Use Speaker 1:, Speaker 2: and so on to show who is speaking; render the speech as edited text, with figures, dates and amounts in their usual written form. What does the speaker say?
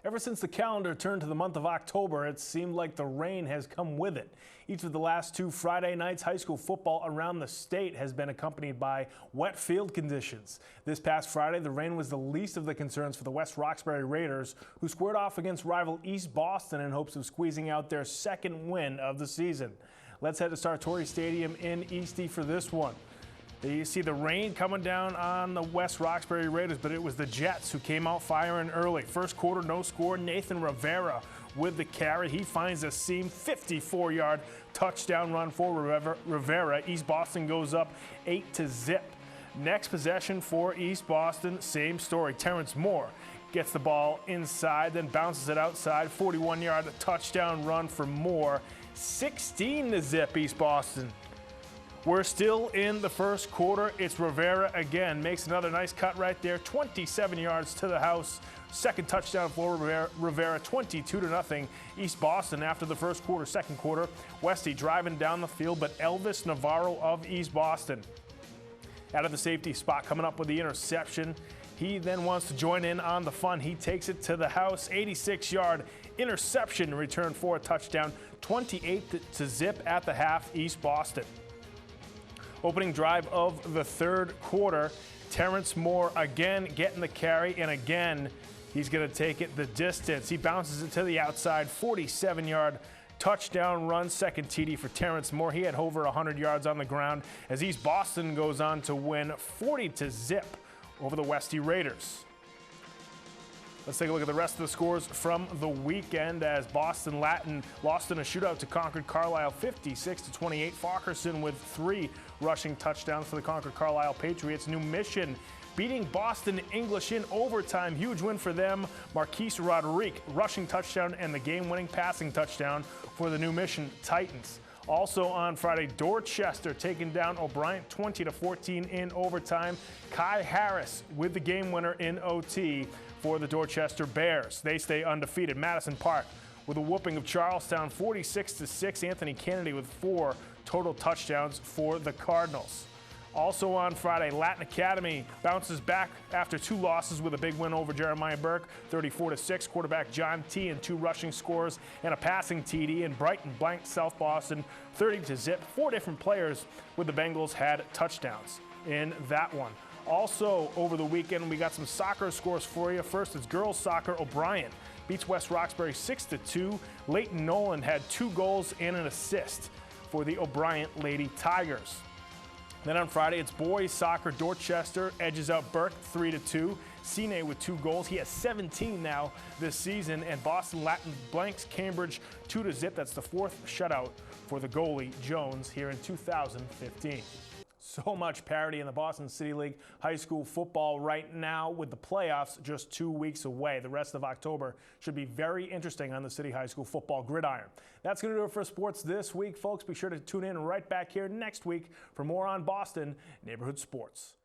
Speaker 1: Ever since the calendar turned to the month of October, it seemed like the rain has come with it. Each of the last two Friday nights, high school football around the state has been accompanied by wet field conditions. This past Friday, the rain was the least of the concerns for the West Roxbury Raiders, who squared off against rival East Boston in hopes of squeezing out their second win of the season. Let's head to Sartori Stadium in Eastie for this one. You see the rain coming down on the West Roxbury Raiders, but it was the Jets who came out firing early. First quarter, no score. Nathan Rivera with the carry. He finds a seam, 54-yard touchdown run for Rivera. East Boston goes up 8-0. Next possession for East Boston, same story. Terrence Moore gets the ball inside, then bounces it outside. 41-yard touchdown run for Moore. 16-0 East Boston. We're still in the first quarter. It's Rivera again. Makes another nice cut right there. 27 yards to the house. Second touchdown for Rivera, 22-0. East Boston after the first quarter. Second quarter, Westy driving down the field, but Elvis Navarro of East Boston out of the safety spot coming up with the interception. He then wants to join in on the fun. He takes it to the house. 86-yard interception return for a touchdown. 28-0 at the half, East Boston. Opening drive of the third quarter, Terrence Moore again getting the carry, and again he's going to take it the distance. He bounces it to the outside, 47-yard touchdown run, second TD for Terrence Moore. He had over 100 yards on the ground as East Boston goes on to win 40-0 over the Westy Raiders. Let's take a look at the rest of the scores from the weekend as Boston Latin lost in a shootout to Concord Carlisle 56-28. Falkerson with 3 rushing touchdowns for the Concord Carlisle Patriots. New Mission beating Boston English in overtime. Huge win for them. Marquise Roderick rushing touchdown and the game-winning passing touchdown for the New Mission Titans. Also on Friday, Dorchester taking down O'Brien 20-14 in overtime. Kai Harris with the game winner in OT for the Dorchester Bears. They stay undefeated. Madison Park with a whooping of Charlestown 46-6. Anthony Kennedy with 4 total touchdowns for the Cardinals. Also on Friday, Latin Academy bounces back after 2 losses with a big win over Jeremiah Burke, 34-6. Quarterback John T. and 2 rushing scores and a passing TD. And Brighton blanked South Boston 30-0. 4 different players with the Bengals had touchdowns in that one. Also over the weekend, we got some soccer scores for you. First, it's girls soccer. O'Brien beats West Roxbury 6-2. Leighton Nolan had 2 goals and an assist for the O'Brien Lady Tigers. Then on Friday, it's boys soccer. Dorchester edges out Burke 3-2. Cine with 2 goals. He has 17 now this season. And Boston Latin blanks Cambridge 2-0. That's the 4th shutout for the goalie Jones here in 2015. So much parity in the Boston City League high school football right now with the playoffs just 2 weeks away. The rest of October should be very interesting on the City High School football gridiron. That's going to do it for sports this week, folks. Be sure to tune in right back here next week for more on Boston neighborhood sports.